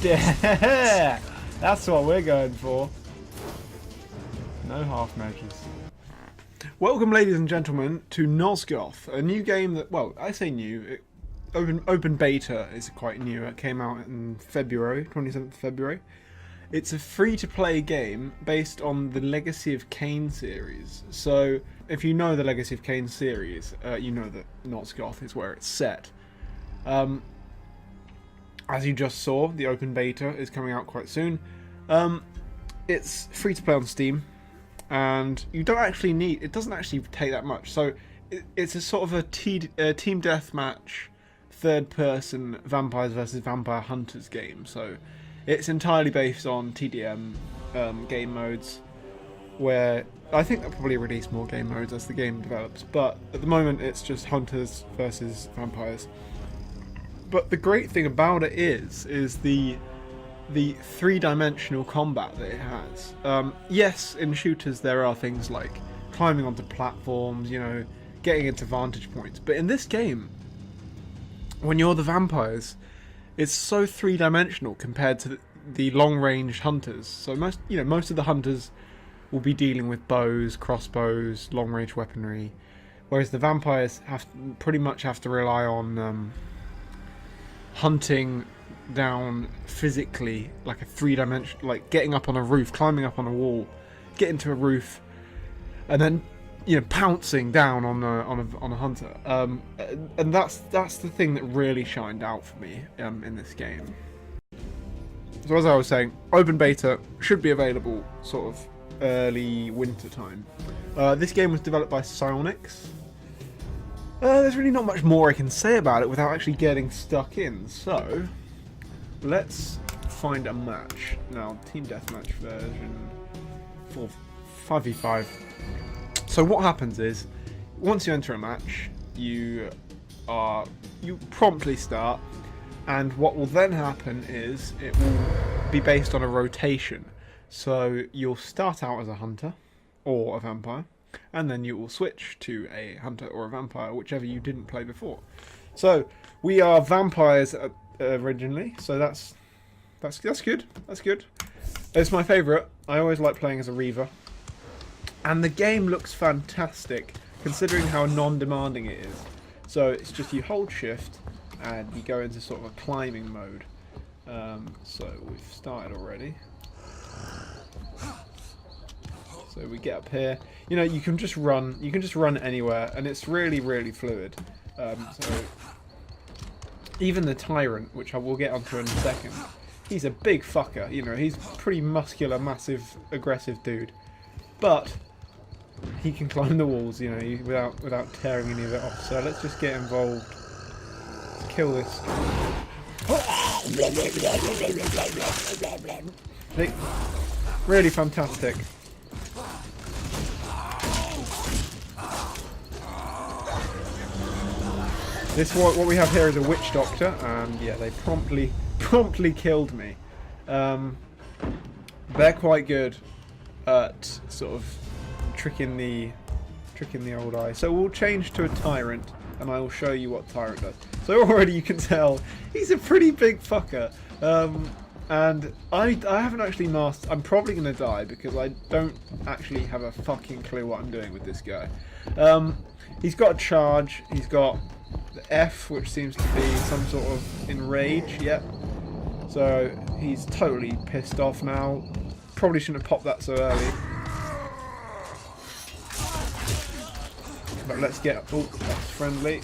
Yeah, that's what we're going for. No half measures. Welcome, ladies and gentlemen, to Nosgoth, a new game that, well, I say new. Open beta is quite new. It came out in February, 27th of February. It's a free-to-play game based on the Legacy of Kain series. So, if you know the Legacy of Kain series, you know that Nosgoth is where it's set. As you just saw, the open beta is coming out quite soon. It's free to play on Steam, and you don't actually need. It doesn't actually take that much. So it's a sort of a team deathmatch, third-person vampires versus vampire hunters game. So it's entirely based on TDM game modes, where I think they'll probably release more game modes as the game develops. But at the moment, it's just hunters versus vampires. But the great thing about it is the three-dimensional combat that it has. Yes, in shooters there are things like climbing onto platforms, you know, getting into vantage points. But in this game, when you're the vampires, it's so three-dimensional compared to the long-range hunters. So most of the hunters will be dealing with bows, crossbows, long-range weaponry, whereas the vampires pretty much have to rely on hunting down physically, like a three-dimensional, like getting up on a roof, climbing up on a wall, getting to a roof, and then pouncing down on a hunter. And that's the thing that really shined out for me in this game. So as I was saying, open beta should be available sort of early winter time. This game was developed by Psyonix. There's really not much more I can say about it without actually getting stuck in, so let's find a match. Now, Team Deathmatch version 5v5. So what happens is, once you enter a match, you promptly start, and what will then happen is, it will be based on a rotation. So you'll start out as a hunter, or a vampire, and then you will switch to a hunter or a vampire, whichever you didn't play before. So we are vampires originally, so that's good. That's good. It's my favourite. I always like playing as a Reaver, and the game looks fantastic considering how non-demanding it is. So it's just you hold shift and you go into sort of a climbing mode. So we've started already. So we get up here. You can just run. You can just run anywhere, and it's really, really fluid. So even the Tyrant, which I will get onto in a second, he's a big fucker. He's a pretty muscular, massive, aggressive dude, but he can climb the walls. Without tearing any of it off. So let's just get involved. Let's kill this. Really fantastic. What we have here is a witch doctor, and yeah, they promptly killed me. They're quite good at sort of tricking the old eye. So we'll change to a tyrant, and I will show you what tyrant does. So already you can tell he's a pretty big fucker. And I haven't actually mastered. I'm probably gonna die because I don't actually have a fucking clue what I'm doing with this guy. He's got a charge. He's got the F, which seems to be some sort of enrage. Yep. So he's totally pissed off now. Probably shouldn't have popped that so early. But let's get. Oh, that's friendly.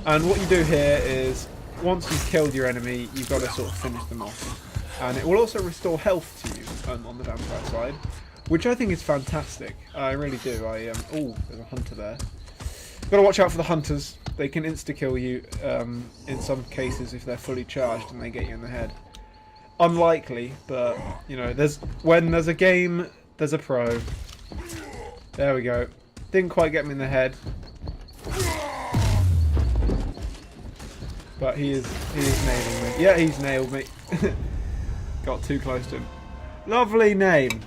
And what you do here is, once you've killed your enemy, you've got to sort of finish them off. And it will also restore health to you on the vampire side, which I think is fantastic. I really do. Oh, there's a hunter there. Got to watch out for the hunters. They can insta-kill you in some cases if they're fully charged and they get you in the head. Unlikely, but when there's a game, there's a pro. There we go. Didn't quite get me in the head. But he is nailing me. Yeah, he's nailed me. Got too close to him. Lovely name.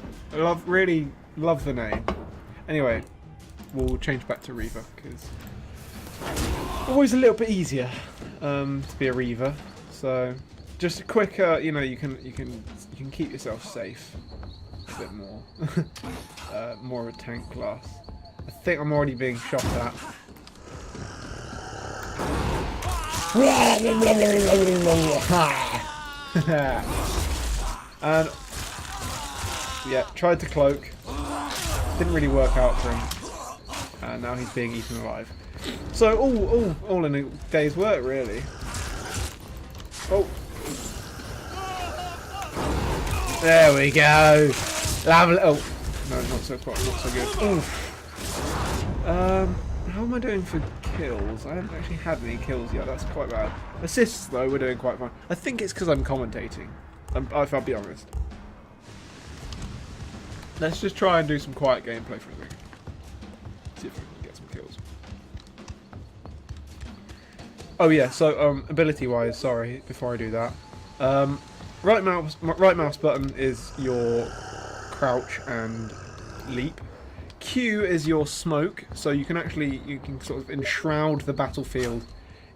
Really love the name. Anyway, we'll change back to Reaver because always a little bit easier to be a Reaver. So just a quick, you know, you can keep yourself safe a bit more. More of a tank class. I think I'm already being shot at. And yeah, tried to cloak. Didn't really work out for him. And now he's being eaten alive. So all in a day's work, really. Oh, there we go. Lovely. Oh no, not so good. How am I doing for kills? I haven't actually had any kills yet. That's quite bad. Assists though, we're doing quite fine. I think it's because I'm commentating. If I'll be honest. Let's just try and do some quiet gameplay for a second. See if we can get some kills. Oh yeah, so ability-wise, sorry, before I do that. Right mouse button is your crouch and leap. Q is your smoke, so you can sort of enshroud the battlefield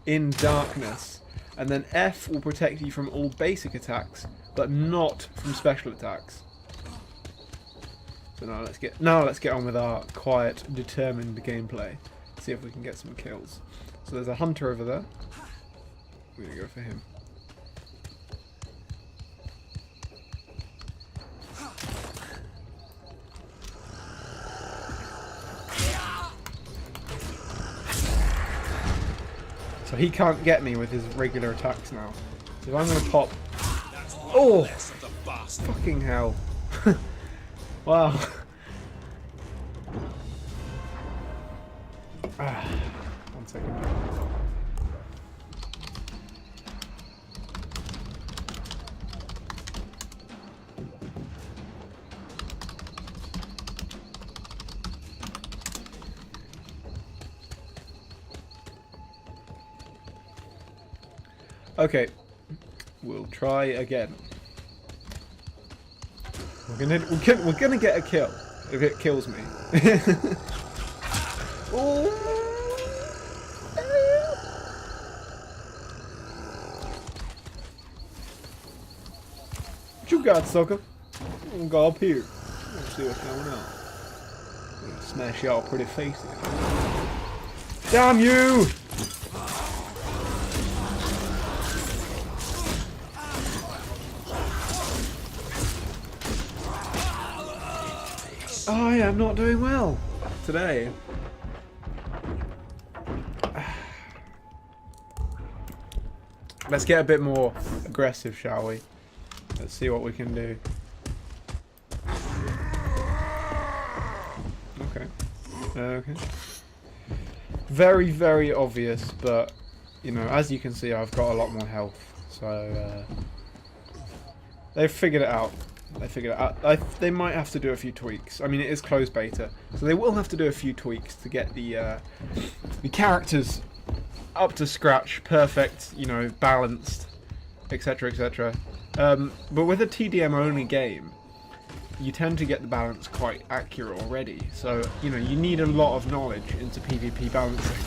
in darkness. And then F will protect you from all basic attacks, but not from special attacks. So now let's get on with our quiet, determined gameplay. See if we can get some kills. So there's a hunter over there. We're gonna go for him. So he can't get me with his regular attacks now. So if I'm gonna pop, oh, fucking hell! Wow. One second. Okay, we'll try again. We're gonna get a kill if it kills me. Oh. What you got, sucker? I'm gonna go up here. Let's see what's going on. I'm gonna smash y'all pretty face in. Damn you! I am not doing well today. Let's get a bit more aggressive, shall we? Let's see what we can do. Okay. Okay. Very, very obvious, but, you know, as you can see, I've got a lot more health. So, they've figured it out. They figured it out. They might have to do a few tweaks. I mean, it is closed beta, so they will have to do a few tweaks to get the characters up to scratch, perfect, you know, balanced, etc., etc. But with a TDM only game, you tend to get the balance quite accurate already. So, you know, you need a lot of knowledge into PvP balancing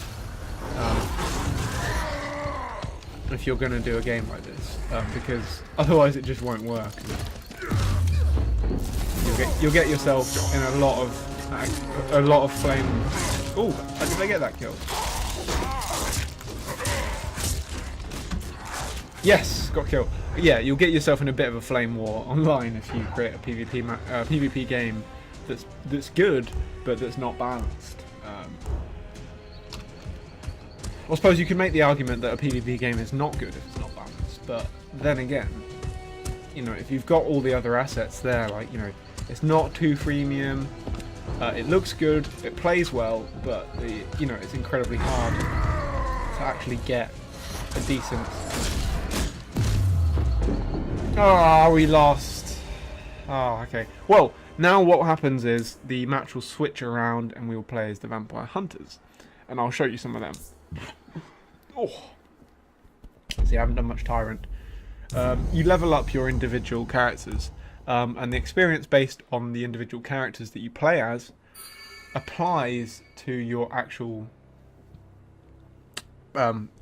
if you're going to do a game like this, because otherwise it just won't work. You'll get yourself in a lot of flame. Oh, how did I get that kill? Yes, got killed. Yeah, you'll get yourself in a bit of a flame war online if you create a PvP game that's good but that's not balanced. I suppose you could make the argument that a PvP game is not good if it's not balanced, but then again, you know, if you've got all the other assets there, like, you know, it's not too freemium, it looks good, it plays well, but you know, it's incredibly hard to actually get a decent. Oh, we lost. Oh, okay. Well, now what happens is the match will switch around and we will play as the Vampire Hunters, and I'll show you some of them. Oh, see, I haven't done much Tyrant. You level up your individual characters, and the experience based on the individual characters that you play as applies to your actual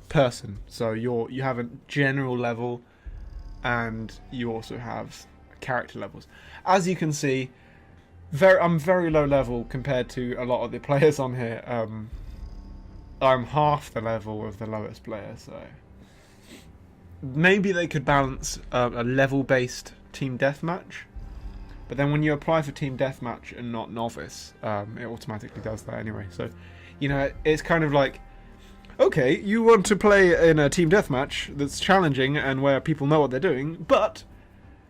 person. So you have a general level, and you also have character levels. As you can see, I'm very low level compared to a lot of the players on here. I'm half the level of the lowest player, so maybe they could balance a level-based team deathmatch. But then when you apply for team deathmatch and not novice, it automatically does that anyway. So, you know, it's kind of like, okay, you want to play in a team deathmatch that's challenging and where people know what they're doing, but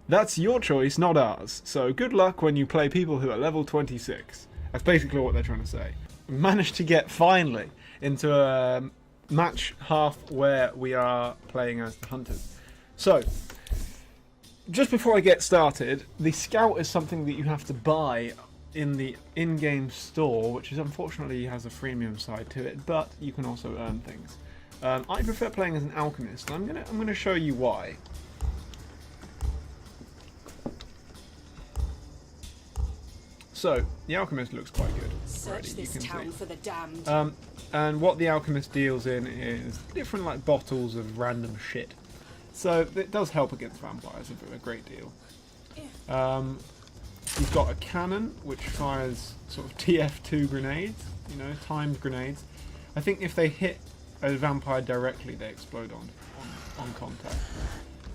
that's your choice, not ours. So good luck when you play people who are level 26. That's basically what they're trying to say. We managed to get, finally, into a match half where we are playing as the Hunters. So, just before I get started, the Scout is something that you have to buy in the in-game store, which is unfortunately has a freemium side to it, but you can also earn things. I prefer playing as an Alchemist, and I'm gonna show you why. So the Alchemist looks quite good already, you can see. For the damned. And what the Alchemist deals in is different like bottles of random shit. So it does help against vampires a great deal. You've got a cannon which fires sort of TF2 grenades, you know, timed grenades. I think if they hit a vampire directly, they explode on contact.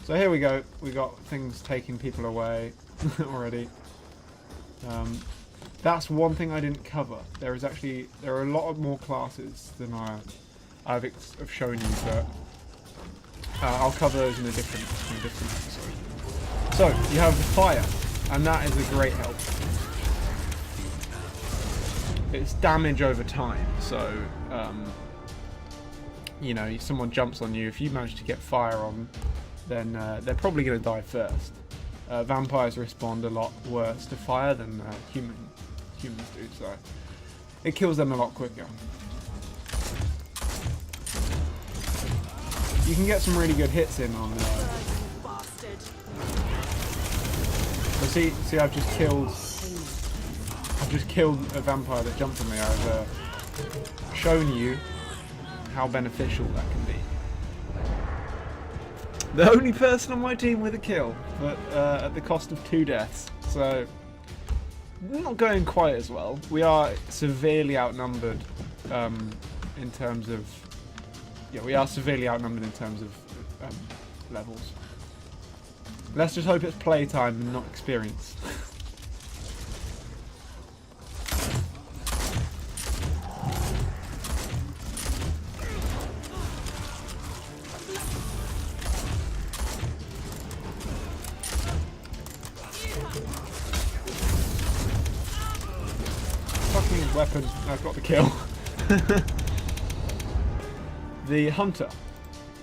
So here we go. We got things taking people away already. That's one thing I didn't cover. There are a lot of more classes than I've shown you, but I'll cover those in a different episode. So you have the fire, and that is a great help. It's damage over time, so you know, if someone jumps on you, if you manage to get fire on, then they're probably going to die first. Vampires respond a lot worse to fire than humans do, so it kills them a lot quicker. You can get some really good hits in on. But see, I've just killed a vampire that jumped on me. I've shown you how beneficial that can be. The only person on my team with a kill, but at the cost of 2 deaths. So, not going quite as well. We are severely outnumbered in terms of... Yeah, we are severely outnumbered in terms of levels. Let's just hope it's playtime and not experience. Fucking weapon. I've got the kill. The Hunter,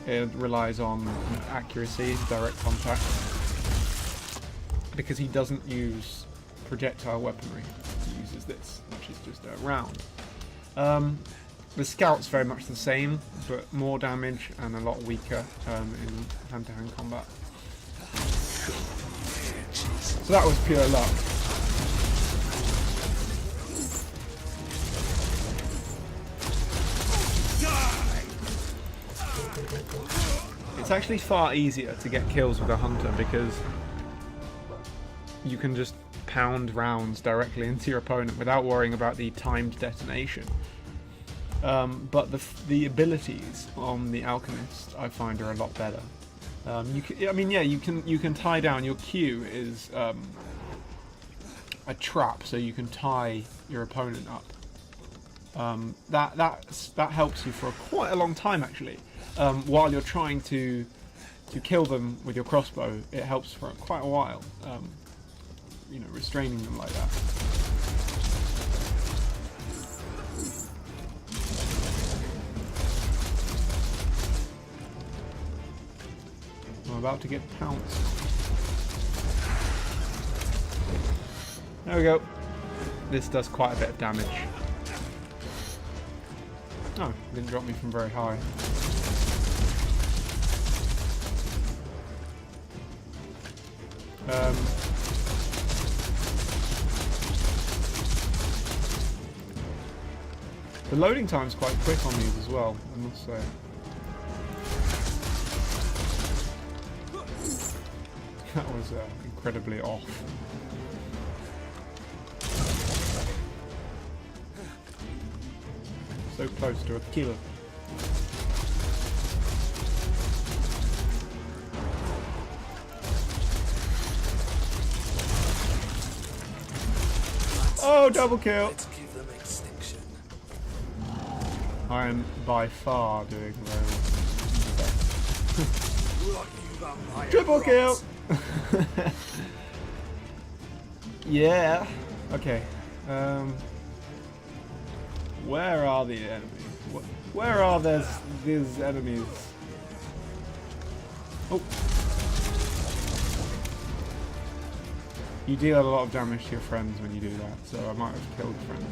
it relies on accuracy, direct contact, because he doesn't use projectile weaponry. He uses this, which is just a round. The Scout's very much the same, but more damage and a lot weaker in hand-to-hand combat. So that was pure luck. It's actually far easier to get kills with a Hunter because you can just pound rounds directly into your opponent without worrying about the timed detonation. But the abilities on the Alchemist I find are a lot better. You can tie down. Your Q is a trap, so you can tie your opponent up. That helps you for quite a long time actually. While you're trying to kill them with your crossbow, it helps for quite a while. You know, restraining them like that. I'm about to get pounced. There we go. This does quite a bit of damage. Oh, didn't drop me from very high. The loading time's quite quick on these as well, I must say. That was incredibly off. So close to a kill. Oh, double kill! Let's give them extinction. I am by far doing very well. Triple kill! Yeah. Okay. Where are the enemies? Where are these enemies? Oh. You deal a lot of damage to your friends when you do that, so I might have killed friendly.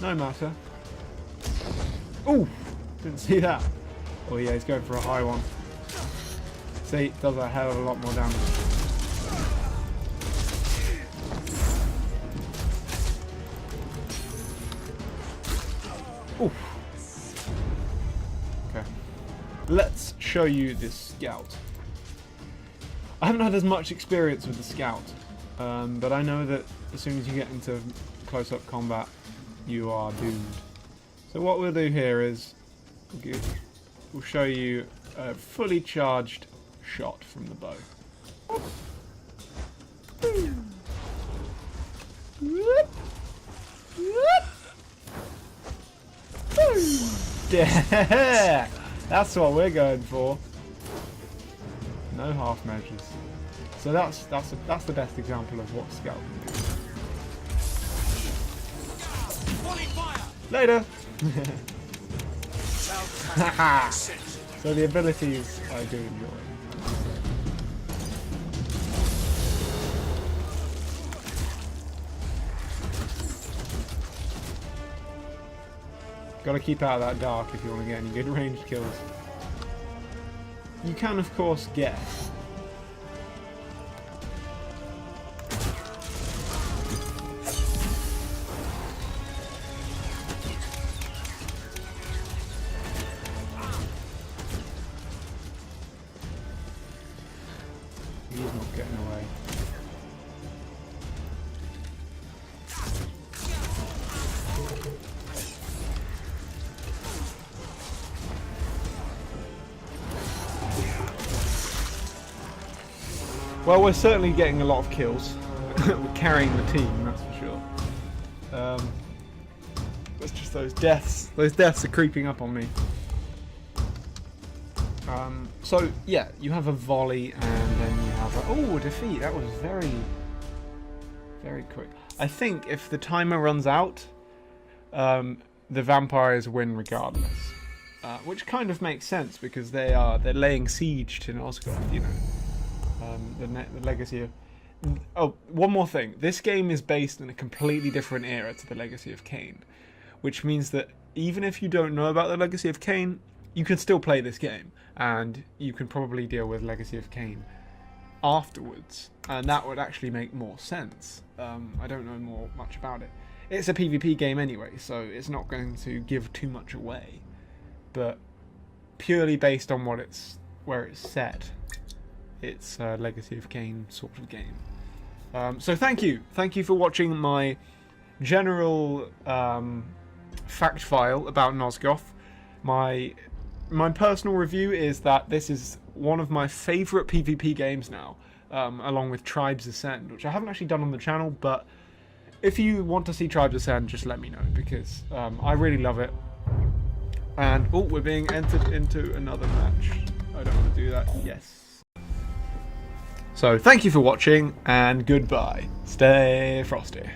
No matter. Ooh! Didn't see that. Oh yeah, he's going for a high one. See, does a hell of a lot more damage. Ooh. Okay. Let's show you this scout. I haven't had as much experience with the scout, but I know that as soon as you get into close-up combat, you are doomed. So what we'll do here is we'll show you a fully charged shot from the bow. Yeah, that's what we're going for. No half measures. So that's the best example of what scout can do. Later. So the abilities I do enjoy. Gotta keep out of that dark if you want to get any good ranged kills. You can, of course, guess. He's not getting away. Well, we're certainly getting a lot of kills. We're carrying the team, that's for sure. It's just those deaths. Those deaths are creeping up on me. So, yeah, you have a volley and then you have a... Oh, a defeat. That was very, very quick. I think if the timer runs out, the vampires win regardless. Which kind of makes sense because they're laying siege to Nosgoth, you know. The Legacy of... Oh, one more thing. This game is based in a completely different era to the Legacy of Kain, which means that even if you don't know about the Legacy of Kain, you can still play this game, and you can probably deal with Legacy of Kain afterwards, and that would actually make more sense. I don't know much about it. It's a PvP game anyway, so it's not going to give too much away, but purely based on where it's set, it's a Legacy of Kain sort of game. So thank you for watching my general fact file about Nosgoth. My personal review is that this is one of my favourite PvP games now, along with Tribes Ascend, which I haven't actually done on the channel, but if you want to see Tribes Ascend, just let me know, because I really love it. And, oh, we're being entered into another match. I don't want to do that. Yes. So, thank you for watching, and goodbye. Stay frosty.